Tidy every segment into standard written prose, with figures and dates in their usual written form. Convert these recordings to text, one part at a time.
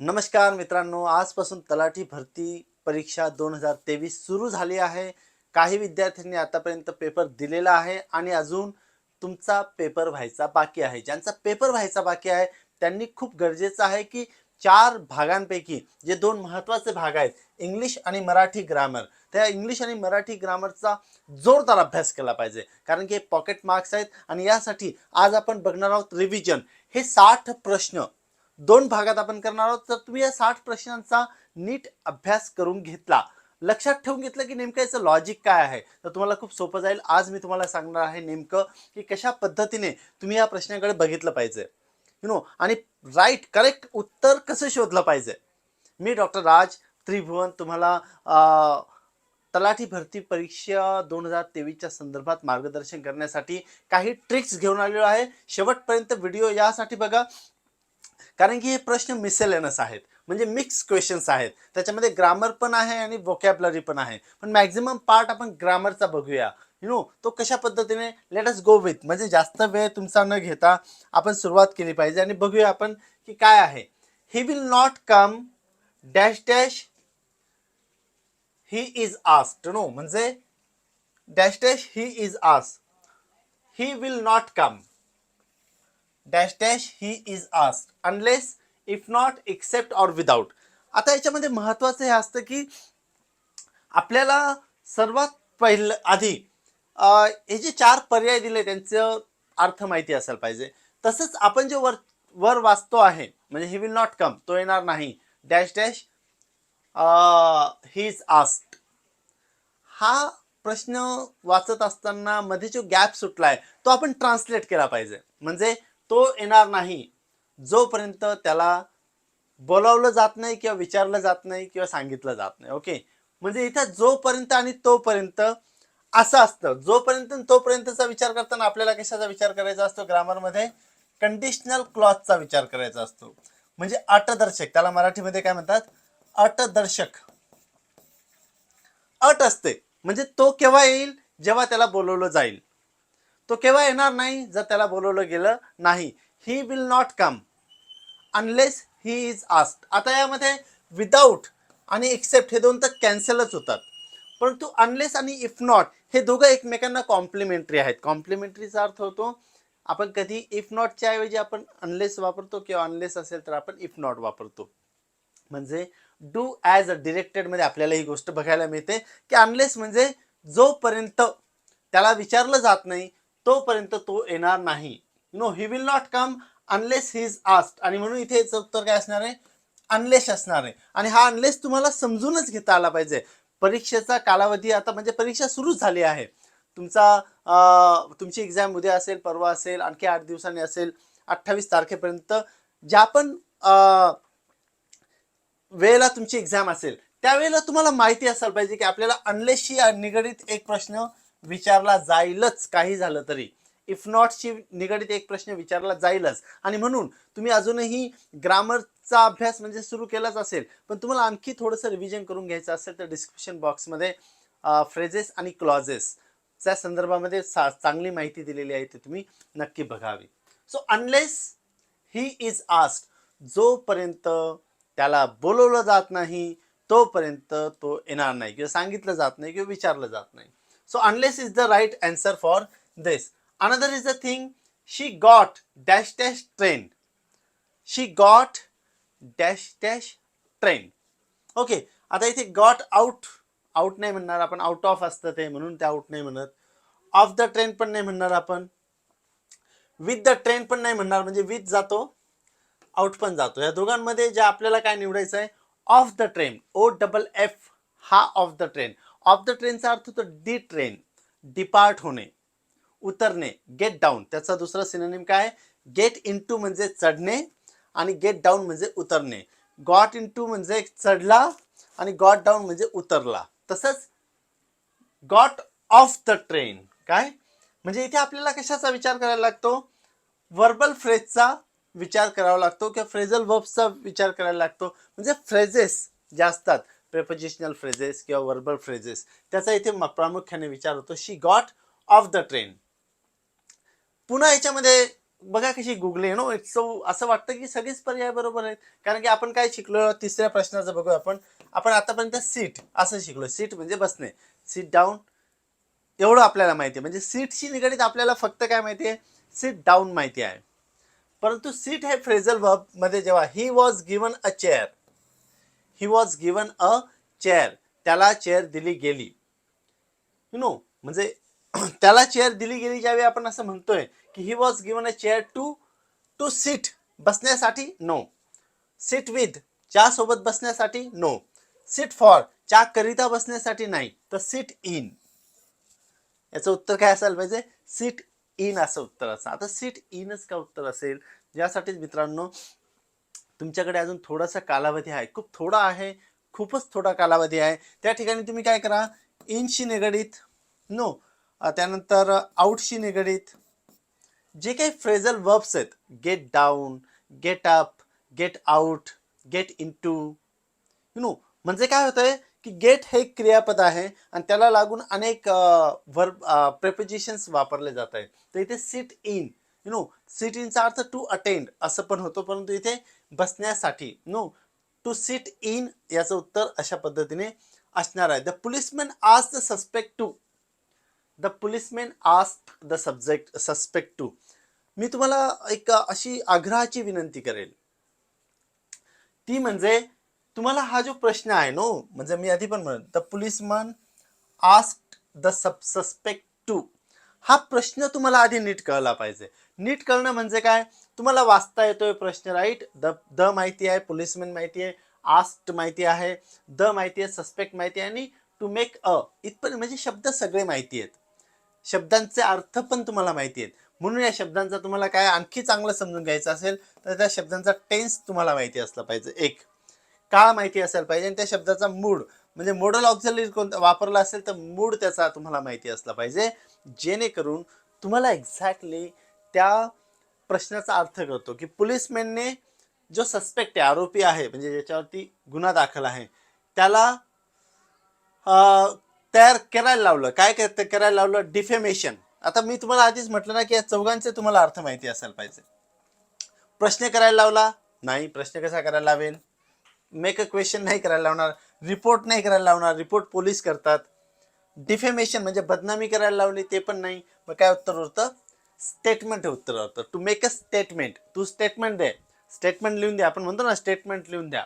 नमस्कार मित्रांनो, आजपासून तलाठी भरती परीक्षा 2023 सुरू झाली आहे. काही विद्यार्थ्यांनी आतापर्यंत पेपर दिलेला आहे आणि अजून तुमचा पेपर व्हायचा बाकी आहे. ज्यांचा पेपर व्हायचा बाकी आहे त्यांनी खूप गरजेचं आहे की 4 भागांपैकी जे 2 महत्त्वाचे भाग आहेत, इंग्लिश आणि मराठी ग्रामर. त्या इंग्लिश आणि मराठी ग्रामरचा जोरदार अभ्यास केला पाहिजे. कारण की हे पॉकेट मार्क्स आहेत आणि यासाठी आज आपण बघणार आहोत रिव्हिजन. हे 60 प्रश्न 2 भागात आपण करणार आहोत. तर तुम्ही या 60 प्रश्नांचा नीट अभ्यास करून घेतला, लक्षात ठेवून घेतलं की नेमकं याचं लॉजिक काय आहे, तर तुम्हाला खूप सोपं जाईल. आज मी तुम्हाला सांगणार आहे नेमकं की कशा पद्धतीने तुम्ही या प्रश्नाकडे बघितलं पाहिजे, आणि राईट करेक्ट उत्तर कसं शोधलं पाहिजे. मी डॉक्टर राज त्रिभुवन तुम्हाला तलाठी भरती परीक्षा 2023च्या संदर्भात मार्गदर्शन करण्यासाठी काही ट्रिक्स घेऊन आलेलो आहे. शेवटपर्यंत व्हिडिओ यासाठी बघा कारण की हे प्रश्न मिसेलेनस आहेत, म्हणजे मिक्स क्वेश्चन्स आहेत. त्याच्यामध्ये ग्रामर पण आहे आणि व्होकॅब्युलरी पण आहे, पण मॅक्झिमम पार्ट आपण ग्रामरचा बघूया. तो कशा पद्धतीने लेट अस गो विथ, म्हणजे जास्त वेळ तुमचा न घेता आपण सुरुवात केली पाहिजे आणि बघूया आपण की काय आहे. He will not come dash dash he is asked. म्हणजे dash dash he is asked. He will not come dash dash he is asked unless if not except or without. आता याच्यामध्ये महत्वाचं हे असतं की आपल्याला सर्वात पहिलं आधी हे जे 4 पर्याय दिले त्यांचं अर्थ माहिती असायला पाहिजे. तसंच आपण जे वर वर वाचतो आहे, म्हणजे ही विल नॉट कम, तो येणार नाही, dash dash he is asked, हा प्रश्न वाचत असताना मध्ये जो गॅप सुटलाय तो आपण ट्रान्सलेट केला पाहिजे. म्हणजे तो येणार नाही जोपर्यंत त्याला बोलावलं जात नाही किंवा विचारलं जात नाही किंवा सांगितलं जात नाही. ओके, म्हणजे इथं जोपर्यंत आणि तोपर्यंत असं असतं. जोपर्यंत तोपर्यंतचा विचार करताना आपल्याला कशाचा विचार करायचा असतो, ग्रामरमध्ये कंडिशनल क्लॉजचा विचार करायचा असतो. म्हणजे अटदर्शक, त्याला मराठीमध्ये काय म्हणतात, अटदर्शक. अट असते म्हणजे तो केव्हा येईल, जेव्हा त्याला बोलवलं जाईल. तो केव्हा येणार नाही, जर त्याला बोलवलं गेलं नाही. ही will not come unless he is asked. आता यामध्ये विदाउट आणि एक्सेप्ट हे दोन तर कॅन्सलच होतात, परंतु अनलेस आणि इफ नॉट हे दोघं एकमेकांना कॉम्प्लिमेंटरी आहेत. कॉम्प्लिमेंटरीचा अर्थ होतो आपण कधी इफ नॉटच्या ऐवजी आपण अनलेस वापरतो किंवा अनलेस असेल तर आपण इफ नॉट वापरतो. म्हणजे डू ॲज अ डिरेक्टेड मध्ये आपल्याला ही गोष्ट बघायला मिळते की अनलेस म्हणजे जोपर्यंत त्याला विचारलं जात नाही तोपर्यंत तो येणार नाही. ही will not come unless he is asked. आणि म्हणून इथे उत्तर काय असणार आहे, अनलेस असणार आहे. आणि हा अनलेस तुम्हाला समजूनच घेता आला पाहिजे. परीक्षेचा कालावधी आता म्हणजे परीक्षा सुरू झाली आहे. तुमची एक्झाम उद्या असेल, परवा असेल, आणखी 8 दिवसांनी असेल, 28 तारखेपर्यंत ज्या पण वेळेला तुमची एक्झाम असेल त्यावेळेला तुम्हाला माहिती असायला पाहिजे की आपल्याला अनलेसशी निगडित एक प्रश्न विचारला जाईलच, काही झालं तरी. इफ नॉटशी निगडित एक प्रश्न विचारला जाईलच. आणि म्हणून तुम्ही अजूनही ग्रामरचा अभ्यास म्हणजे सुरू केलाच असेल, पण तुम्हाला आणखी थोडंसं रिव्हिजन करून घ्यायचं असेल तर डिस्क्रिप्शन बॉक्समध्ये फ्रेजेस आणि क्लॉजेसच्या संदर्भामध्ये चांगली माहिती दिलेली आहे, ती तुम्ही नक्की बघावी. So unless he is asked, जोपर्यंत त्याला बोलवलं जात नाही तोपर्यंत तो येणार नाही किंवा सांगितलं जात नाही किंवा विचारलं जात नाही. So unless is the right answer for this. Another is the thing, she got dash dash train. She got dash dash train. Okay, आता इथे गॉट आउट, आउट नाही म्हणणार आपण, आउट ऑफ असतं ते, म्हणून ते आउट नाही म्हणत. ऑफ द ट्रेन पण नाही म्हणणार आपण, विथ द ट्रेन पण नाही म्हणणार, म्हणजे विथ जातो आउट पण जातो. या दोघांमध्ये जे आपल्याला काय निवडायचं आहे, ऑफ द ट्रेन. OFF हा of the train. Of the ट्रेनचा अर्थ होतो डी ट्रेन, डिपार्ट होणे, उतरणे. गेट डाऊन त्याचा दुसरा सिनोनिम काय, गेट इनटू म्हणजे चढणे आणि गेट डाऊन म्हणजे उतरणे. गॉट इनटू म्हणजे चढला आणि गॉट डाऊन म्हणजे उतरला. तसंच गॉट ऑफ द ट्रेन काय म्हणजे इथे आपल्याला कशाचा विचार करायला लागतो, वर्बल फ्रेजचा विचार करावा लागतो किंवा फ्रेझल वर्ब्सचा विचार करायला लागतो. म्हणजे फ्रेजेस जे असतात, प्रेपोजिशनल फ्रेजेस किंवा वर्बल फ्रेजेस, त्याचा इथे प्रामुख्याने विचार होतो. शी गॉट ऑफ द ट्रेन. पुन्हा याच्यामध्ये बघा कशी गुगली नो इट्स सो, असं वाटतं की सगळेच पर्याय बरोबर आहेत. कारण की आपण काय शिकलो, तिसऱ्या प्रश्नाचं बघू आपण आतापर्यंत सीट असं शिकलो. सीट म्हणजे बसणे, सीट डाऊन एवढं आपल्याला माहिती आहे. म्हणजे सीटशी निगडीत आपल्याला फक्त काय माहिती आहे, सीट डाऊन माहिती आहे. परंतु सीट हे फ्रेझल वर्ब मध्ये जेव्हा ही was given a chair, he was given a chair, त्याला चेअर दिली गेली, म्हणजे त्याला चेअर दिली गेली ज्यावेळी आपण असं म्हणतोय की he was given a chair to to seat, बसण्यासाठी नो. सीट विथ, च्या सोबत बसण्यासाठी नो. सीट फॉर, च्या करिता बसण्यासाठी नाही, तर सीट इन. याचं उत्तर काय असायला पाहिजे, सीट इन असं उत्तर असं. आता सीट इनच का उत्तर असेल, यासाठीच मित्रांनो तुमच्याकडे अजून थोडासा कालावधी आहे, खूप थोडा आहे, खूपच थोडा कालावधी आहे. त्या ठिकाणी तुम्ही काय करा, इनशी निगडीत नो, त्यानंतर आउटशी निगडीत जे काही फ्रेझल वर्ब्स आहेत, get down, get up, get out, get into, म्हणजे काय होतंय की गेट हे क्रियापद आहे आणि त्याला लागून अनेक वर्ब प्रेपोजिशन्स वापरले जात आहेत. तर इथे sit in, seat इनचा earth to attend असं पण होतो, परंतु इथे बसण्यासाठी टू सिट इन याचं उत्तर अशा पद्धतीने असणार आहे. The policeman asked the suspect to, the policeman asked the suspect to. मी तुम्हाला एक अशी आग्रहाची विनंती करेल, ती म्हणजे तुम्हाला हा जो प्रश्न आहे म्हणजे मी आधी पण म्हणत, the policeman asked the suspect to, हा प्रश्न तुम्हाला आधी नीट कळला पाहिजे. नीट कळणं म्हणजे काय, तुम्हाला वाचता येतोय प्रश्न, राईट. द माहिती आहे, पोलिसमॅन माहिती आहे, आस्क्ड माहिती आहे, द माहिती आहे, सस्पेक्ट माहिती आहे, आणि टू मेक अ इथपर्यंत म्हणजे शब्द सगळे माहिती आहेत. शब्दांचे अर्थ पण तुम्हाला माहिती आहेत. म्हणून या शब्दांचा तुम्हाला काय आणखी चांगलं समजून घ्यायचं असेल तर त्या शब्दांचा टेन्स तुम्हाला माहिती असला पाहिजे, एक काळ माहिती असायला पाहिजे, आणि त्या शब्दाचा मूड म्हणजे मोडल ऑक्झिलरी कोणता वापरला असेल तर मूड त्याचा तुम्हाला माहिती असला पाहिजे, जेणेकरून तुम्हाला एक्झॅक्टली त्या प्रश्नाचा अर्थ कळतो की पोलिसमॅनने जो सस्पेक्ट आहे, आरोपी आहे, म्हणजे ज्याच्यावरती गुन्हा दाखल आहे, त्याला तयार करायला लावलं. काय करायला लावलं, डिफेमेशन. आता मी तुम्हाला आधीच म्हटलं ना की या चौघांचे तुम्हाला अर्थ माहिती असायला पाहिजे. प्रश्न करायला लावला नाही, प्रश्न कसा करायला लावेल, मेक अ क्वेश्चन नाही करायला लावणार, रिपोर्ट नाही करायला लावणार, रिपोर्ट पोलीस करतात. डिफेमेशन म्हणजे बदनामी करायला लावली, ते पण नाही. मग काय उत्तर होतं, स्टेटमेंट हे उत्तर होतं. टू मेक अ स्टेटमेंट, तू स्टेटमेंट दे, स्टेटमेंट लिहून द्या, आपण म्हणतो ना स्टेटमेंट लिहून द्या.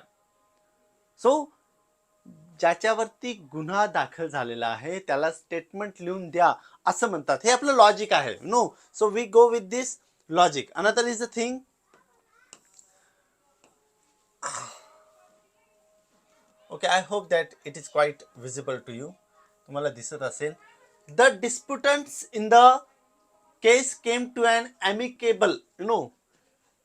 सो ज्याच्यावरती गुन्हा दाखल झालेला आहे त्याला स्टेटमेंट लिहून द्या असं म्हणतात. हे आपलं लॉजिक आहे. So we go with this logic. Another is a thing, okay, I hope that it is quite visible to you. तुम्हाला दिसत असेल. The disputants in the case came to an amicable,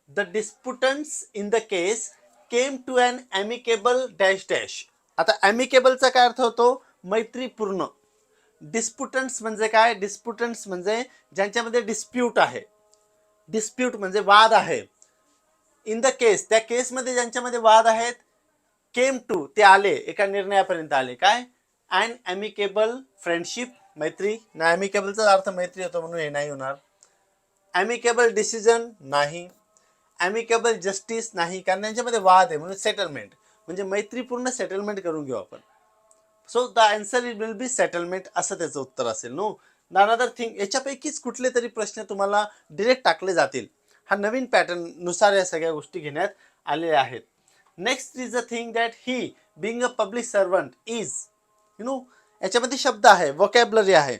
the disputants in the case came to an amicable dash dash. आता ॲमिकेबलचा काय अर्थ होतो, मैत्रीपूर्ण. डिस्प्युटंट्स म्हणजे काय, डिस्प्युटंट्स म्हणजे ज्यांच्यामध्ये डिस्प्यूट आहे, डिस्प्यूट म्हणजे वाद आहे. इन द केस, त्या केसमध्ये ज्यांच्यामध्ये वाद आहेत, केम टू ते आले, एका निर्णयापर्यंत आले, काय, अँड ॲमिकेबल फ्रेंडशिप, मैत्री. ना ॲमिकेबलचा अर्थ मैत्री होतो म्हणून हे नाही होणार. ॲमिकेबल डिसिजन नाही, ॲमिकेबल जस्टिस नाही, कारण त्यांच्यामध्ये वाद आहे म्हणून सेटलमेंट, म्हणजे मैत्रीपूर्ण सेटलमेंट करून घेऊ आपण. So the answer will be settlement असं त्याचं उत्तर असेल. अनदर थिंग, याच्यापैकीच कुठले तरी प्रश्न तुम्हाला डिरेक्ट टाकले जातील. हा नवीन पॅटर्न नुसार या सगळ्या गोष्टी घेण्यात आलेल्या आहेत. Next is a thing that he being a public servant is, याच्यामध्ये शब्द आहे, वोकॅब्युलरी आहे.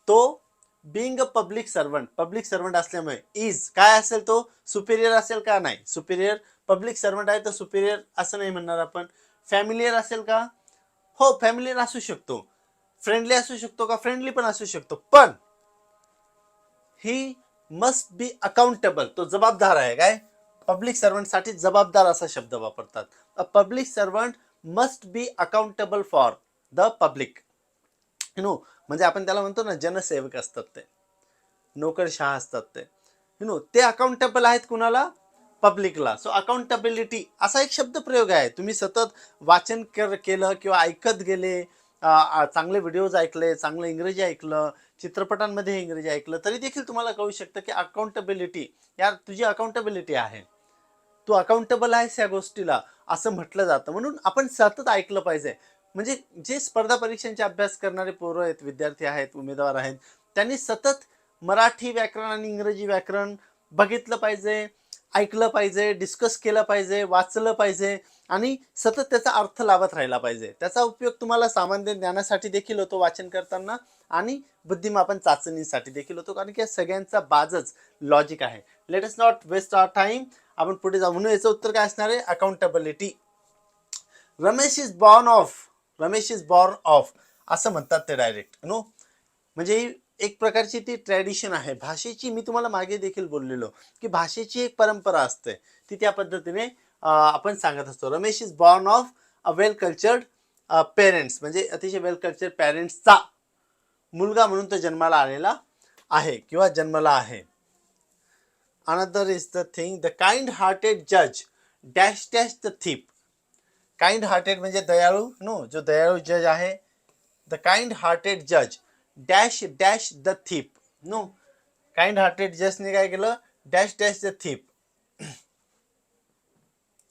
तो बिंग अ पब्लिक सर्वंट असल्यामुळे इज काय असेल, तो सुपिरियर असेल का, नाही सुपिरियर. पब्लिक सर्वंट आहे तर सुपिरियर असं नाही म्हणणार आपण. फॅमिलियर असेल का, हो फॅमिलियर असू शकतो. फ्रेंडली असू शकतो का, फ्रेंडली पण असू शकतो. पण ही मस्ट बी अकाउंटेबल, तो जबाबदार आहे. काय, पब्लिक सर्वंट साठी जबाबदार असा शब्द वापरतात. A public servant must be accountable for the public. म्हणजे आपण त्याला म्हणतो ना, जनसेवक असतात ते, नोकरशहा असतात ते, ते अकाउंटेबल आहेत कुणाला, पब्लिकला. सो अकाउंटेबिलिटी असा एक शब्द प्रयोग आहे. तुम्ही सतत वाचन केलं किंवा ऐकत गेले चांगले व्हिडिओज ऐकले, चांगलं इंग्रजी ऐकलं, चित्रपटांमध्ये इंग्रजी ऐकलं, तरी देखील तुम्हाला कळू शकतं की अकाउंटेबिलिटी, यार तुझी अकाउंटेबिलिटी आहे, तू अकाउंटेबल आहेस या गोष्टीला, असं म्हटलं जातं. म्हणून आपण सतत ऐकलं पाहिजे. म्हणजे जे स्पर्धा परीक्षांचे अभ्यास करणारे पोरं आहेत, विद्यार्थी आहेत, उमेदवार आहेत, त्यांनी सतत मराठी व्याकरण आणि इंग्रजी व्याकरण बघितलं पाहिजे, ऐकलं पाहिजे, डिस्कस केलं पाहिजे, वाचलं पाहिजे आणि सतत त्याचा अर्थ लावत राहिला पाहिजे. त्याचा उपयोग तुम्हाला सामान्य ज्ञानासाठी देखील होतो वाचन करताना आणि बुद्धिमापन चाचणीसाठी देखील होतो, कारण की या सगळ्यांचा बाजच लॉजिक आहे. Let us not waste our time. आपण पुढे जाऊ. म्हणून याचं उत्तर काय असणार आहे? Accountability. Ramesh is born of असं म्हणतात ते डायरेक्ट नो. म्हणजे ही एक प्रकारची ती ट्रॅडिशन आहे भाषेची. मी तुम्हाला मागे देखील बोललेलो की भाषेची एक परंपरा असते, ती त्या पद्धतीने आपण सांगत असतो. Ramesh is born of a well cultured parents, म्हणजे अतिशय वेल कल्चर्ड पेरेंट्सचा मुलगा म्हणून तो जन्माला आलेला आहे किंवा जन्मला आहे. Another is the thing, the kind hearted judge dash dash the thief. Kind hearted म्हणजे दयाळू, नो, जो दयाळू जज आहे, द काइंड हार्टेड जज dash dash the thief, no, kind hearted जजने काय केलं? Dash dash the thief.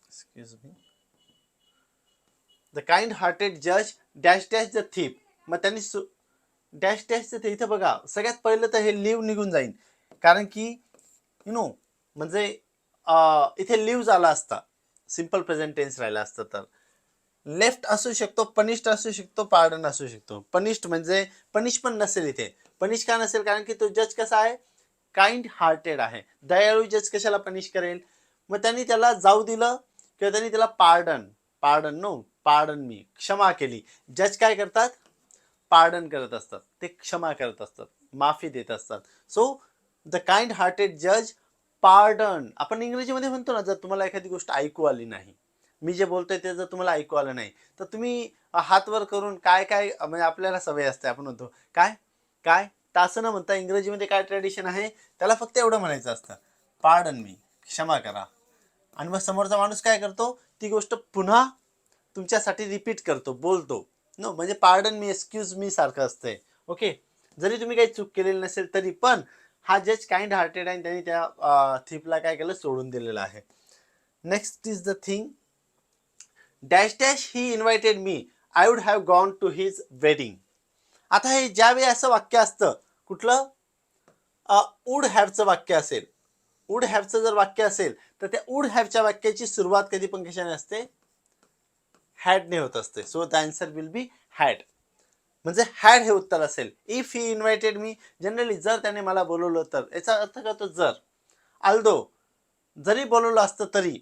Excuse me. The kind hearted जज डॅश डॅश द थिप. मग त्यांनी डॅश डॅश द, इथं बघा सगळ्यात पहिलं तर हे लिव्ह निघून जाईल, कारण की म्हणजे इथे लिव्ह झाला असता, सिंपल प्रेझेंट टेन्स राहिला असतं तर लेफ्ट असू शकतो, पनिष्ड असू शकतो, पार्डन असू शकतो. पनिष्ड म्हणजे पनिश पण नसेल इथे. पनिश का नसेल? कारण की तो जज कसा आहे? काइंड हार्टेड आहे. दयाळू जज कशाला पनिश करेल? मग त्यांनी त्याला जाऊ दिलं किंवा त्यांनी त्याला पार्डन मी क्षमा केली. जज काय करतात? पार्डन करत असतात, ते क्षमा करत असतात, माफी देत असतात. सो द काइंड हार्टेड जज पार्डन. आपण इंग्रजीमध्ये म्हणतो ना, जर तुम्हाला एखादी गोष्ट ऐकू आली नाही, मी जे बोलतोय ते जर तुम्हाला ऐकू आलं नाही, तर तुम्ही हात वर करून काय काय, म्हणजे आपल्याला सवय असते, आपण म्हणतो काय काय, असं न म्हणता इंग्रजीमध्ये काय ट्रेडिशन आहे, त्याला फक्त एवढं म्हणायचं असतं, पार्डन मी, क्षमा करा. आणि मग समोरचा माणूस काय करतो? ती गोष्ट पुन्हा तुमच्यासाठी रिपीट करतो, बोलतो. नो, म्हणजे पार्डन मी, एक्सक्यूज मी सारखं असतंय. ओके, जरी तुम्ही काही चूक केलेली नसेल तरी पण हा जज काइंड हार्टेड आहे, त्यांनी त्या थिपला काय केलं? सोडून दिलेलं आहे. Next is the thing, dash dash he invited me, I would have gone to his wedding. आता हे ज्यावेळी असं वाक्य असतं, कुठलं? वुड हॅवचं वाक्य असेल, वुड हॅवचं जर वाक्य असेल तर त्या वुड हॅवच्या वाक्याची सुरुवात कधी पण कशाने असते? हॅडने होत असते. So the answer will be had. म्हणजे हॅड हे उत्तर असेल. If he invited me, generally जर त्याने मला बोलवलं तर, याचा अर्थ करतो जर. अल्दो, जरी बोलवलं असतं तरी.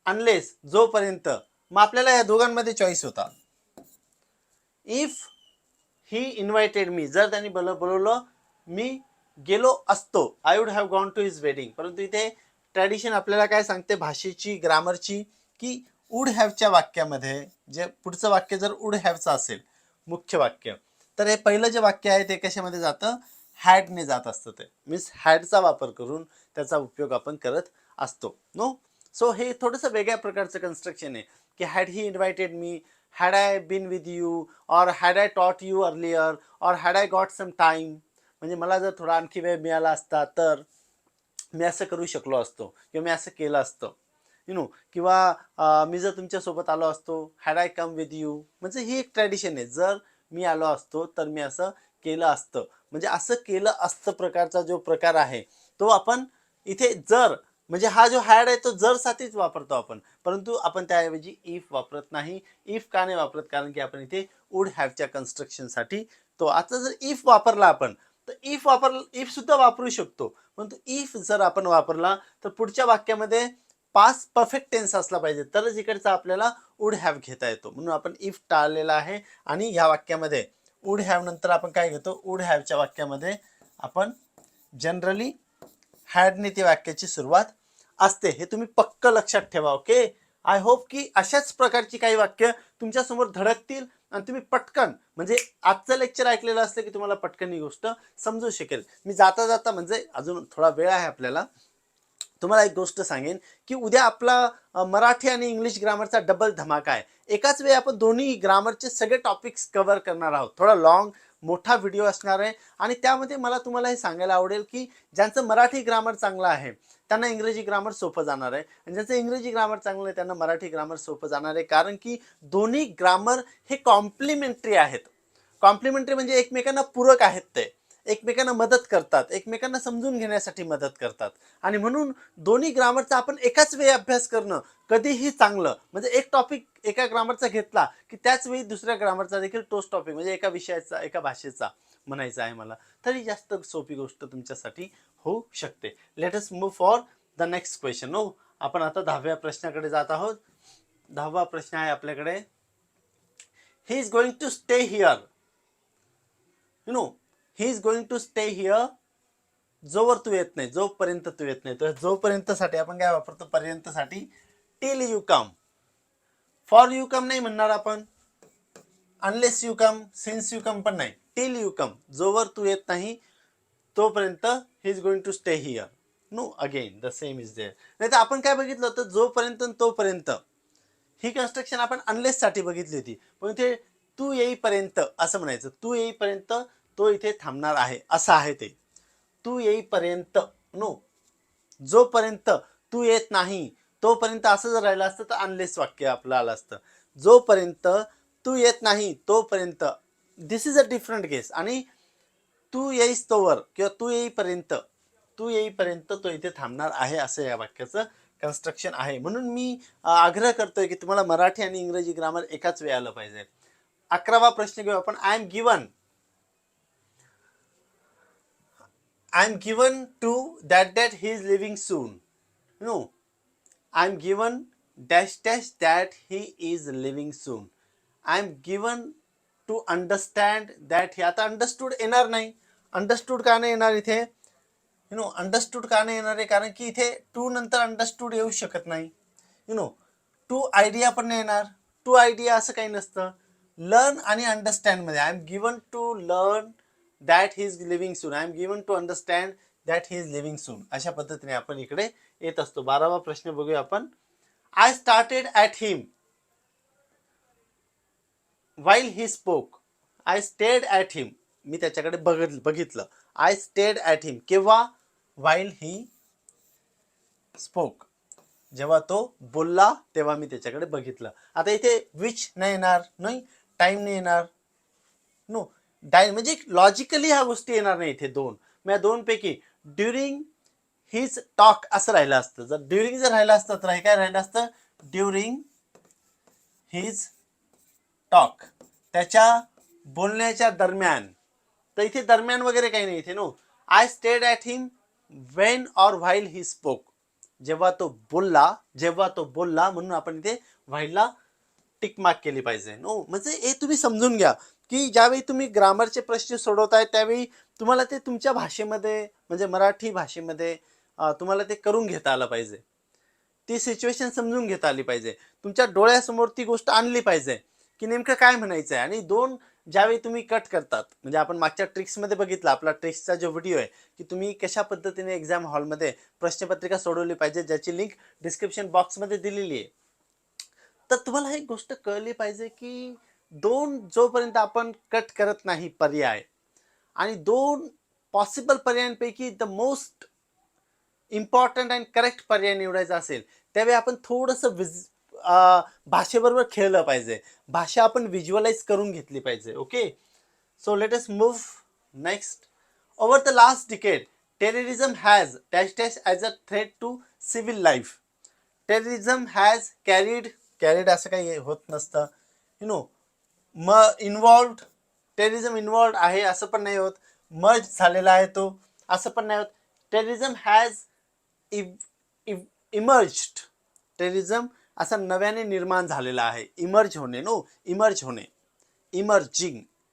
अनलेस, जोपर्यंत. मग आपल्याला या दोघांमध्ये चॉईस होता. इफ ही इन्व्हायटेड मी, जर त्यांनी बोलवलं, मी गेलो असतो, I would have gone to his wedding. परंतु इथे ट्रॅडिशन आपल्याला काय सांगते, भाषेची, ग्रामरची, की वुड हॅवच्या वाक्यामध्ये जे पुढचं वाक्य जर वुड हॅवचं असेल, मुख्य वाक्य, तर हे पहिलं जे वाक्य आहे ते कशामध्ये जातं? हॅडने जात असतं. ते मीन्स हॅडचा वापर करून त्याचा उपयोग आपण करत असतो. नो, सो हे थोडंसं वेगळ्या प्रकारचं कन्स्ट्रक्शन आहे की had he invited me, had I been with you, or had I taught you earlier, or had I got some time. म्हणजे मला जर थोडा आणखी वेळ मिळाला असता तर मी असं करू शकलो असतो किंवा मी असं केलं असतं, किंवा मी जर तुमच्यासोबत आलो असतो, had I come with you. म्हणजे ही एक ट्रॅडिशन आहे, जर मी आलो असतो तर मी असं केलं असतं. म्हणजे असं केलं असतं प्रकारचा जो प्रकार आहे तो आपण इथे जर, म्हणजे हा जो हॅड आहे तो जर साठीच वापरतो आपण, परंतु आपण त्याऐवजी इफ वापरत नाही. इफ का नाही वापरत? कारण की आपण इथे वुड हॅवच्या कन्स्ट्रक्शनसाठी तो. आता जर इफ वापरला आपण, तर इफ सुद्धा वापरू शकतो, परंतु इफ जर आपण वापरला तर पुढच्या वाक्यामध्ये पास्ट परफेक्ट टेन्स असला पाहिजे, तरच इकडचा आपल्याला वुड हॅव घेता येतो. म्हणून आपण इफ टाळलेला आहे आणि ह्या वाक्यामध्ये वुड हॅव नंतर आपण काय घेतो? वुड हॅवच्या वाक्यामध्ये आपण जनरली हॅडने ती वाक्याची सुरुवात असते. हे तुम्ही पक्क लक्षात ठेवा. ओके, आय होप की अशाच प्रकारची काही वाक्य तुमच्या समोर धडकतील आणि तुम्ही पटकन, म्हणजे आजचं लेक्चर ऐकलेलं असतं की तुम्हाला पटकन ही गोष्ट समजू शकेल. मी जाता जाता, म्हणजे अजून थोडा वेळ आहे आपल्याला, तुम्हाला एक गोष्ट सांगेन की उद्या आपला मराठी आणि इंग्लिश ग्रामरचा डबल धमाका आहे. एकाच वेळी आपण दोन्ही ग्रामरचे सगळे टॉपिक्स कव्हर करणार आहोत. थोडा लॉंग मोठा व्हिडिओ असणार आहे आणि त्यामध्ये मला तुम्हाला हे सांगायला आवडेल की ज्यांचं मराठी ग्रामर चांगलं आहे त्यांना इंग्रजी ग्रामर सोपं जाणार आहे आणि ज्यांचं इंग्रजी ग्रामर चांगलं आहे त्यांना मराठी ग्रामर सोपं जाणार आहे. कारण की दोन्ही ग्रामर हे कॉम्प्लिमेंटरी आहेत. कॉम्प्लिमेंटरी म्हणजे एकमेकांना पूरक आहेत, ते एकमेकांना मदत करतात, एकमेकांना समजून घेण्यासाठी मदत करतात आणि म्हणून दोन्ही ग्रामरचा आपण एकाच वेळी अभ्यास करणं कधीही चांगलं. म्हणजे एक टॉपिक एका ग्रामरचा घेतला की त्याच वेळी दुसऱ्या ग्रामरचा देखील तोच टॉपिक म्हणजे एका विषयाचा एका भाषेचा म्हणायचा आहे मला, तरी जास्त सोपी गोष्ट तुमच्यासाठी होऊ शकते. Let us move for the next question. No, आपण आता 10व्या प्रश्नाकडे जात आहोत. 10वा प्रश्न आहे आपल्याकडे. He is going to stay here. You know, he is going to stay here. जोवर तू येत नाही, जोपर्यंत तू येत नाही. तर जोपर्यंत साठी आपण काय वापरतो? पर्यंत साठी till you come. For you come नाही म्हणणार आपण, unless you come, since you come पण नाही. टिल यू कम, जोवर तू येत नाही तोपर्यंत he is going to stay here. No, again the same is there. नाही तर आपण काय बघितलं होतं? जोपर्यंत तोपर्यंत. ही कन्स्ट्रक्शन आपण अनलेस साठी बघितली होती, पण इथे तू येईपर्यंत असं म्हणायचं. तू येईपर्यंत तो इथे थांबणार आहे असं आहे ते. तू येईपर्यंत. नो, जोपर्यंत तू येत नाही तोपर्यंत असं जर राहिलं असतं तर अनलेस वाक्य आपलं आलं असतं. जोपर्यंत तू येत नाही तोपर्यंत, दिस इज अ डिफरंट केस. आणि तू येईस तोवर किंवा तू येईपर्यंत तो इथे थांबणार आहे असं या वाक्याचं कन्स्ट्रक्शन आहे. म्हणून मी आग्रह करतोय की तुम्हाला मराठी आणि इंग्रजी ग्रामर एकाच वेळी आलं पाहिजे. 11वा प्रश्न घेऊ आपण. I am given to that he is living soon. No, I am given dash dash that he is living soon. I am given to understand that he. आता अंडरस्टूड येणार नाही. अंडरस्टूड का नाही येणार इथे? अंडरस्टूड का नाही येणार आहे? कारण की इथे टू नंतर अंडरस्टूड येऊ शकत नाही. टू आयडिया पण नाही येणार. टू आयडिया असं काही नसतं. लर्न आणि अंडरस्टँड मध्ये I am given to learn that he is living soon. I am given to understand that he is living soon. अशा पद्धतीने आपण इकडे येत असतो. 12वा प्रश्न बघूया आपण. I started at him while he spoke. I stared at him. मी त्याच्याकडे बघितलं. I stared at him. केव्हा? While he spoke. जेव्हा तो बोलला तेव्हा मी त्याच्याकडे बघितलं. आता इथे which नाही येणार, नाही टाइम नाही येणार. नो, म्हणजे लॉजिकली ह्या गोष्टी येणार नाही इथे दोन. मग या दोन पैकी ड्युरिंग हिज टॉक असं राहिलं असतं. जर ड्युरिंग जर राहिलं असतं तर हे काय राहिलं असतं? ड्युरिंग हिज टॉक, त्याच्या बोलण्याच्या दरम्यान. तर इथे दरम्यान वगैरे काही नाही इथे. No, I stayed at him when or while he spoke. जेव्हा तो बोलला म्हणून आपण इथे व्हाईलला टिक मार्क केली पाहिजे. नो, म्हणजे हे तुम्ही समजून घ्या की ज्यावेळी तुम्ही ग्रामरचे प्रश्न सोडवताय त्यावेळी तुम्हाला ते तुमच्या भाषेमध्ये म्हणजे मराठी भाषेमध्ये तुम्हाला ते करून घेता आलं पाहिजे. ती सिच्युएशन समजून घेता आली पाहिजे. तुमच्या डोळ्यासमोर ती गोष्ट आणली पाहिजे की नेमकं काय म्हणायचं आहे. आणि दोन ज्यावेळी तुम्ही कट करतात, म्हणजे आपण मागच्या ट्रिक्समध्ये बघितला, आपला ट्रिक्सचा जो व्हिडिओ आहे की तुम्ही कशा पद्धतीने एक्झाम हॉलमध्ये प्रश्नपत्रिका सोडवली पाहिजे, ज्याची लिंक डिस्क्रिप्शन बॉक्समध्ये दिलेली आहे. तर तुम्हाला एक गोष्ट कळली पाहिजे की दोन जोपर्यंत आपण कट करत नाही पर्याय, आणि दोन पॉसिबल पर्यायांपैकी the most important and correct पर्याय निवडायचा असेल त्यावेळी आपण थोडंसं भाषेबरोबर खेळलं पाहिजे. भाषा आपण व्हिज्युअलाइज करून घेतली पाहिजे. Okay, so let us move next. Over the last decade terrorism has dash dash as a threat to civil life. Terrorism has carried असं काही होत नसतं. इन्व्हॉल्व्ड, टेररिझम इन्व्हॉल्व्ड आहे असं पण नाही होत. मर्ज झालेला आहे तो असं पण नाही होत. Terrorism has emerged. टेररिझम असा नव्याने निर्माण झालेला आहे. इमर्ज होणे. नो, इमर्ज होणे,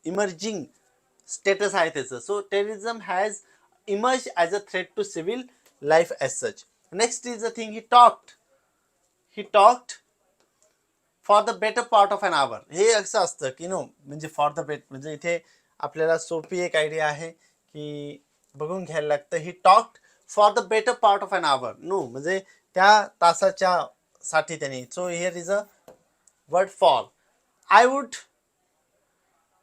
इमर्जिंग स्टेटस आहे त्याचं. So terrorism has emerge as a threat to civil life as such. Next is the thing, he talked for the better part of an hour. हे असं असतं की म्हणजे फॉर द म्हणजे इथे आपल्याला सोपी एक आयडिया आहे की बघून घ्यायला लागतं. He talked for the better part of an hour. No म्हणजे त्या तासाच्या साठी त्यांनी. So here is a word for. I would,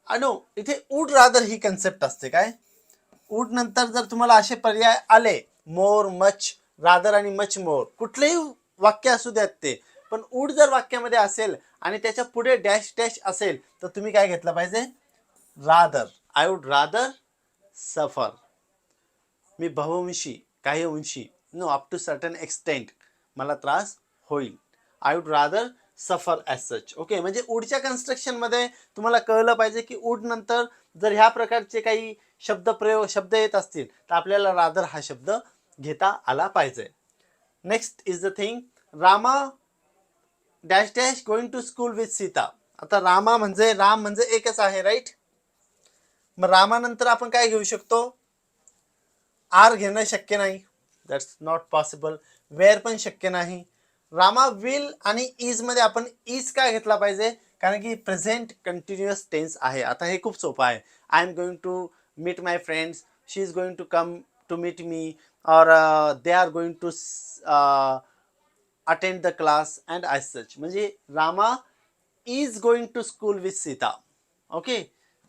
no इथे वुड रादर ही कन्सेप्ट असते. काय वुड नंतर जर तुम्हाला असे पर्याय आले, मोर, मच, रादर आणि मच मोर, कुठलेही वाक्य असू द्यात ते, पण वुड जर वाक्यामध्ये असेल आणि त्याच्या पुढे डॅश डॅश असेल तर तुम्ही काय घेतलं पाहिजे? रादर. आय वुड रादर सफर. मी बहुवंशी, काही अंशी, no up to certain extent, मला त्रास होईल. I would rather suffer as such. Okay, म्हणजे वुडच्या कन्स्ट्रक्शनमध्ये तुम्हाला कळलं पाहिजे की वुड नंतर जर ह्या प्रकारचे काही शब्द येत असतील तर आपल्याला रादर हा शब्द घेता आला पाहिजे. Next is the thing, Rama dash dash going to school with Sita. आता राम म्हणजे एकच आहे, राईट? मग रामानंतर आपण काय घेऊ शकतो? आर घेणं शक्य नाही, दॅट्स नॉट पॉसिबल. वेअर पण शक्य नाही. रामा विल आणि इज मध्ये आपण इज काय घेतला पाहिजे? कारण की प्रेझेंट कंटिन्युअस टेन्स आहे. आता हे खूप सोपं आहे. I am going to meet my friends, she is going to come to meet me, or they are going to attend the class and as such. म्हणजे Rama is going to school with Sita. Okay,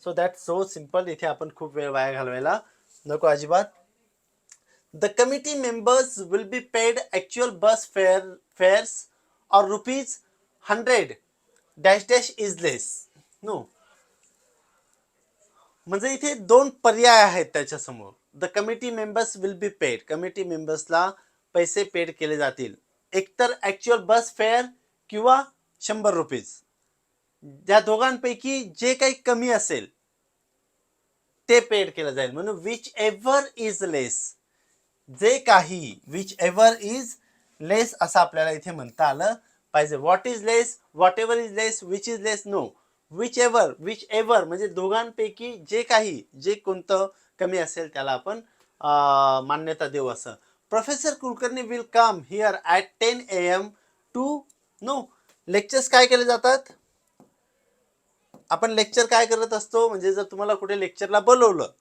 so that so simple. इथे आपण खूप वेळ वाया घालवायला नको अजिबात. The committee members will be paid actual bus fares or rupees 100 dash dash is less. No, म्हणजे इथे दोन पर्याय आहेत त्याच्यासमोर. The committee members will be paid, committee मेंबर्सला पैसे पेड केले जातील. एकतर ॲक्च्युअल बस फेअर किंवा 100 रुपीज. या दोघांपैकी जे काही कमी असेल ते पेड केलं जाईल. म्हणून विच एव्हर इज लेस, जे काही, विच एव्हर इज लेस असं आपल्याला इथे म्हणता आलं पाहिजे. What is less, whatever is less, which is less, no. Whichever म्हणजे दोघांपैकी जे काही, जे कोणतं कमी असेल त्याला आपण मान्यता देऊ असं. Professor Kulkarni will come here at 10 AM to, no, lectures काय केले जातात? आपण लेक्चर काय करत असतो? म्हणजे जर तुम्हाला कुठे लेक्चरला बोलवलं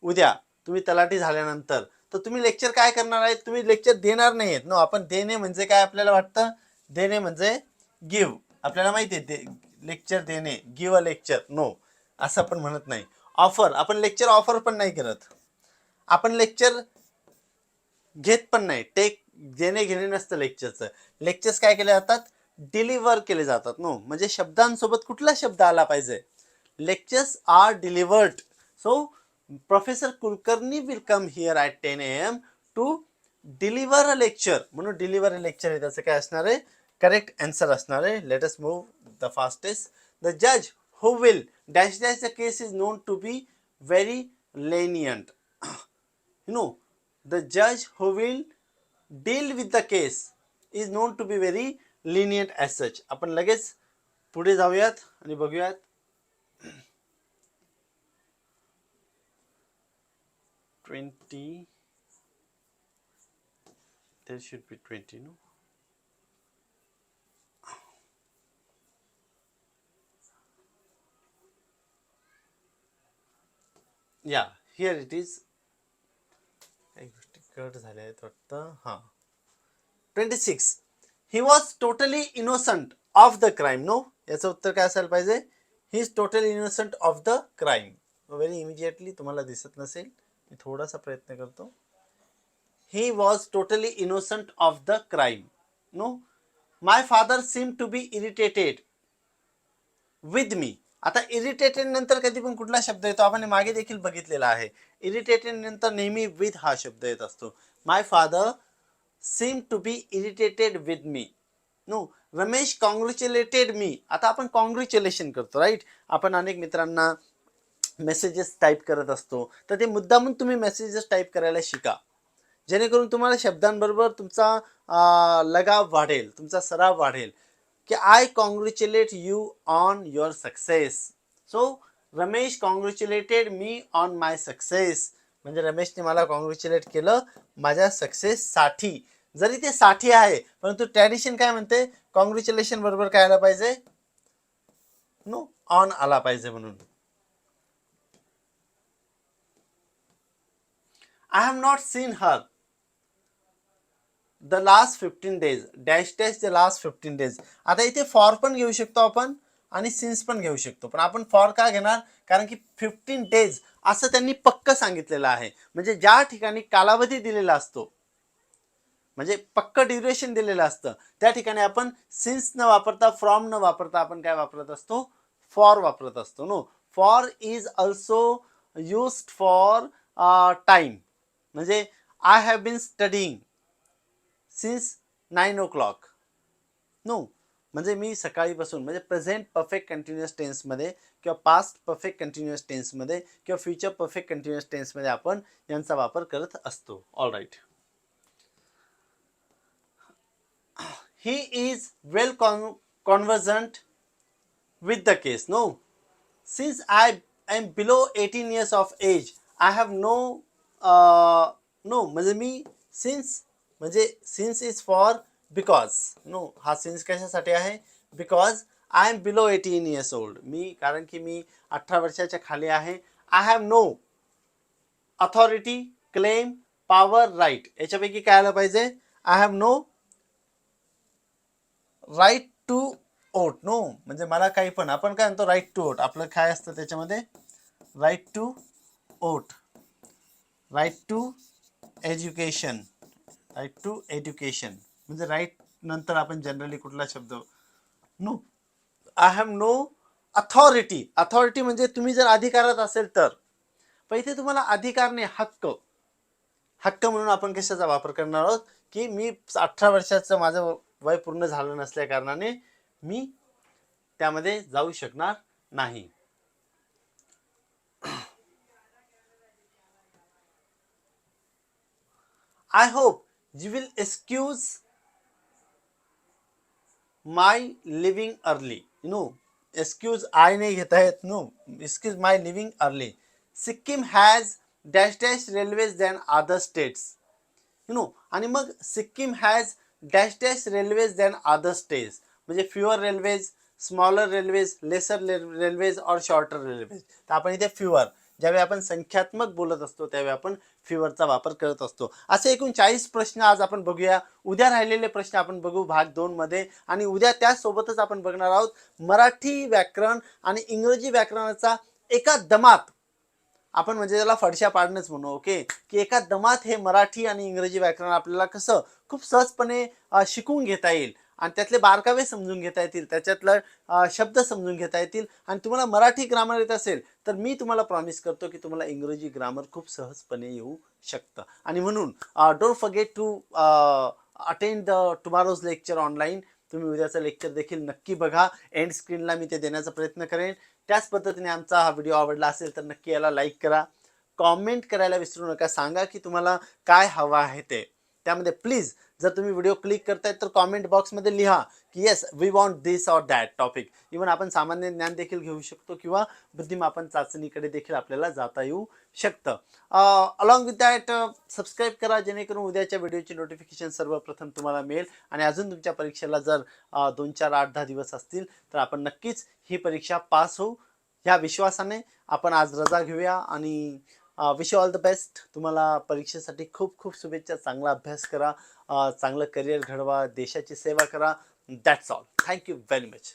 उद्या, तुम्ही तलाठी झाल्यानंतर, तर तुम्ही लेक्चर काय करणार आहे? तुम्ही लेक्चर देणार नाही आहेत. नो, आपण देणे म्हणजे काय आपल्याला वाटतं? देणे म्हणजे गिव्ह. आपल्याला माहिती आहे लेक्चर देणे, गिव्ह अ लेक्चर. नो, असं आपण म्हणत नाही. ऑफर, आपण लेक्चर ऑफर पण नाही करत. आपण लेक्चर घेत पण नाही. देणे घेणे नसतं लेक्चरचं. लेक्चर्स काय केले जातात? डिलिव्हर केले जातात. नो, म्हणजे शब्दांसोबत कुठला शब्द आला पाहिजे? Lectures are delivered. So professor Kulkarni will come here at 10 AM to deliver a lecture. म्हणून डिलिव्हर अ लेक्चर हे त्याचं काय असणार आहे? करेक्ट आन्सर असणार आहे. Let us move the fastest. The जज who will dash dash the case is known to be very lenient. No, the judge who will deal with the case is known to be very lenient as such. आपण लगेच पुढे जाऊयात आणि बघूयात. There should be 20, no? Yeah, here it is. काही गोष्टी cut झाल्या आहेत वाटतं. हां, 26. He was totally innocent of the crime. No, याचं उत्तर काय असायला पाहिजे? He is totally innocent of the crime. Very immediately तुम्हाला दिसत नसेल, मी थोडासा प्रयत्न करतो. He was totally innocent of the crime. No, my father seem to be irritated with me. आता इरिटेटेड नंतर कधी पण कुठला शब्द येतो? आपण मागे देखील बघितलेला आहे. इरिटेटेड नंतर नेहमी विथ हा शब्द येत असतो. My father seem to be irritated with me. No, Ramesh congratulated me. आता आपण कॉंग्रॅच्युलेशन करतो, राईट? आपण अनेक मित्रांना मेसेजेस टाईप करत असतो, तर ते मुद्दामून तुम्ही मेसेजेस टाईप करायला शिका, जेणेकरून तुम्हाला शब्दांबरोबर तुमचा लगाव वाढेल, तुमचा सराव वाढेल. की I congratulate you on your success. So Ramesh congratulated me on my success. म्हणजे रमेशने मला कॉंग्रॅच्युलेट केलं माझ्या सक्सेससाठी. जरी ते साठी आहे, परंतु ट्रॅडिशन काय म्हणते? कॉंग्रॅच्युलेशन बरोबर काय आला पाहिजे? नो, ऑन आला पाहिजे. म्हणून I have not seen her. The last 15 days dash dash the last 15 days. आता इथे फॉर पण घेऊ शकतो आपण आणि सिन्स पण घेऊ शकतो, पण आपण फॉर का घेणार, कारण की 15 डेज असं त्यांनी पक्क सांगितलेलं आहे. म्हणजे ज्या ठिकाणी कालावधी दिलेला असतो, म्हणजे पक्क ड्युरेशन दिलेलं असतं, त्या ठिकाणी आपण सिन्स न वापरता, फ्रॉम न वापरता आपण काय वापरत असतो, फॉर वापरत असतो. No, for is also used for time. म्हणजे I have been studying since 9 o'clock. No, म्हणजे मी सकाळीपासून, म्हणजे प्रेझेंट परफेक्ट कंटिन्युअस टेन्समध्ये किंवा पास्ट परफेक्ट कंटिन्युअस टेन्समध्ये किंवा फ्युचर परफेक्ट कंटिन्युअस टेन्समध्ये आपण यांचा वापर करत असतो. All right. He is well conversant with the case. No, since I am below 18 years of age, I have no no म्हणजे मी since, म्हणजे since is for because. No, हा since कशासाठी आहे, because I am below 18 years old. मी, कारण की मी 18 वर्षाच्या खाली आहे. I have no authority, claim, power, right. याच्यापैकी काय आलं पाहिजे, I have no right to vote. No, म्हणजे मला काही पण, आपण काय म्हणतो राईट टू वोट, आपलं काय असतं त्याच्यामध्ये, right to vote, right to education, right to education. म्हणजे राईट नंतर आपण जनरली कुठला शब्द, no, I have no authority. Authority म्हणजे तुम्ही जर अधिकारात असेल तर, पण इथे तुम्हाला अधिकार नाही, हक्क. हक्क म्हणून आपण कशाचा वापर करणार आहोत, की मी 18 वर्षाचं माझं वय पूर्ण झालं नसल्या कारणाने मी त्यामध्ये जाऊ शकणार नाही. I hope you will excuse my leaving early. No, excuse I नाही घेता येत. No, excuse my leaving early. Sikkim has dash dash railways than other states. No, आणि मग Sikkim has dash dash railways than other states, म्हणजे fewer railways, smaller railways, lesser railways or shorter railways. तर आपण इथे fewer, ज्यावेळी आपण संख्यात्मक बोलत असतो त्यावेळी आपण फ्युअरचा वापर करत असतो. असे एकूण 40 प्रश्न आज आपण बघूया. उद्या राहिलेले प्रश्न आपण बघू भाग 2 मध्ये, आणि उद्या त्यासोबतच आपण बघणार आहोत मराठी व्याकरण आणि इंग्रजी व्याकरणाचा एका दमात, आपण म्हणजे त्याला फडशा पाडणंच म्हणू. ओके, की एका दमात हे मराठी आणि इंग्रजी व्याकरण आपल्याला कसं खूप सहजपणे शिकून घेता येईल, आणि त्यातले बारकावे समजून घेता येतील, त्याच्यातलं शब्द समजून घेता येतील. आणि तुम्हाला मराठी ग्रामर येत असेल तर मी तुम्हाला प्रॉमिस करतो की तुम्हाला इंग्रजी ग्रामर खूप सहजपणे येऊ शकतं. आणि म्हणून don't forget to attend the tomorrow's lecture online. तुम्ही उद्याचं लेक्चर देखील नक्की बघा. एंड स्क्रीनला मी ते देण्याचा प्रयत्न करेन. त्याच पद्धतीने आमचा हा व्हिडिओ आवडला असेल तर नक्की याला लाईक करा, कॉमेंट करायला विसरू नका. सांगा की तुम्हाला काय हवं आहे ते. त्यामध्ये प्लीज, जर तुम्ही व्हिडिओ क्लिक करताय तर कॉमेंट बॉक्समध्ये लिहा की yes we want this or that topic. Even आपण सामान्य ज्ञान देखील घेऊ शकतो किंवा बुद्धिमापन चाचणीकडे देखील आपल्याला जाता येऊ शकतं. अलॉंग विथ दॅट सबस्क्राईब करा, जेणेकरून उद्याच्या व्हिडिओची नोटिफिकेशन सर्वप्रथम तुम्हाला मिळेल. आणि अजून तुमच्या परीक्षेला जर 2, 4, 8, 10 दिवस असतील तर आपण नक्कीच ही परीक्षा पास होऊ, ह्या विश्वासाने आपण आज रजा घेऊया. आणि wish you all the best. तुम्हाला परीक्षेसाठी खूप खूप शुभेच्छा. चांगला अभ्यास करा, चांगलं करिअर घडवा, देशाची सेवा करा. That's all. Thank you very much.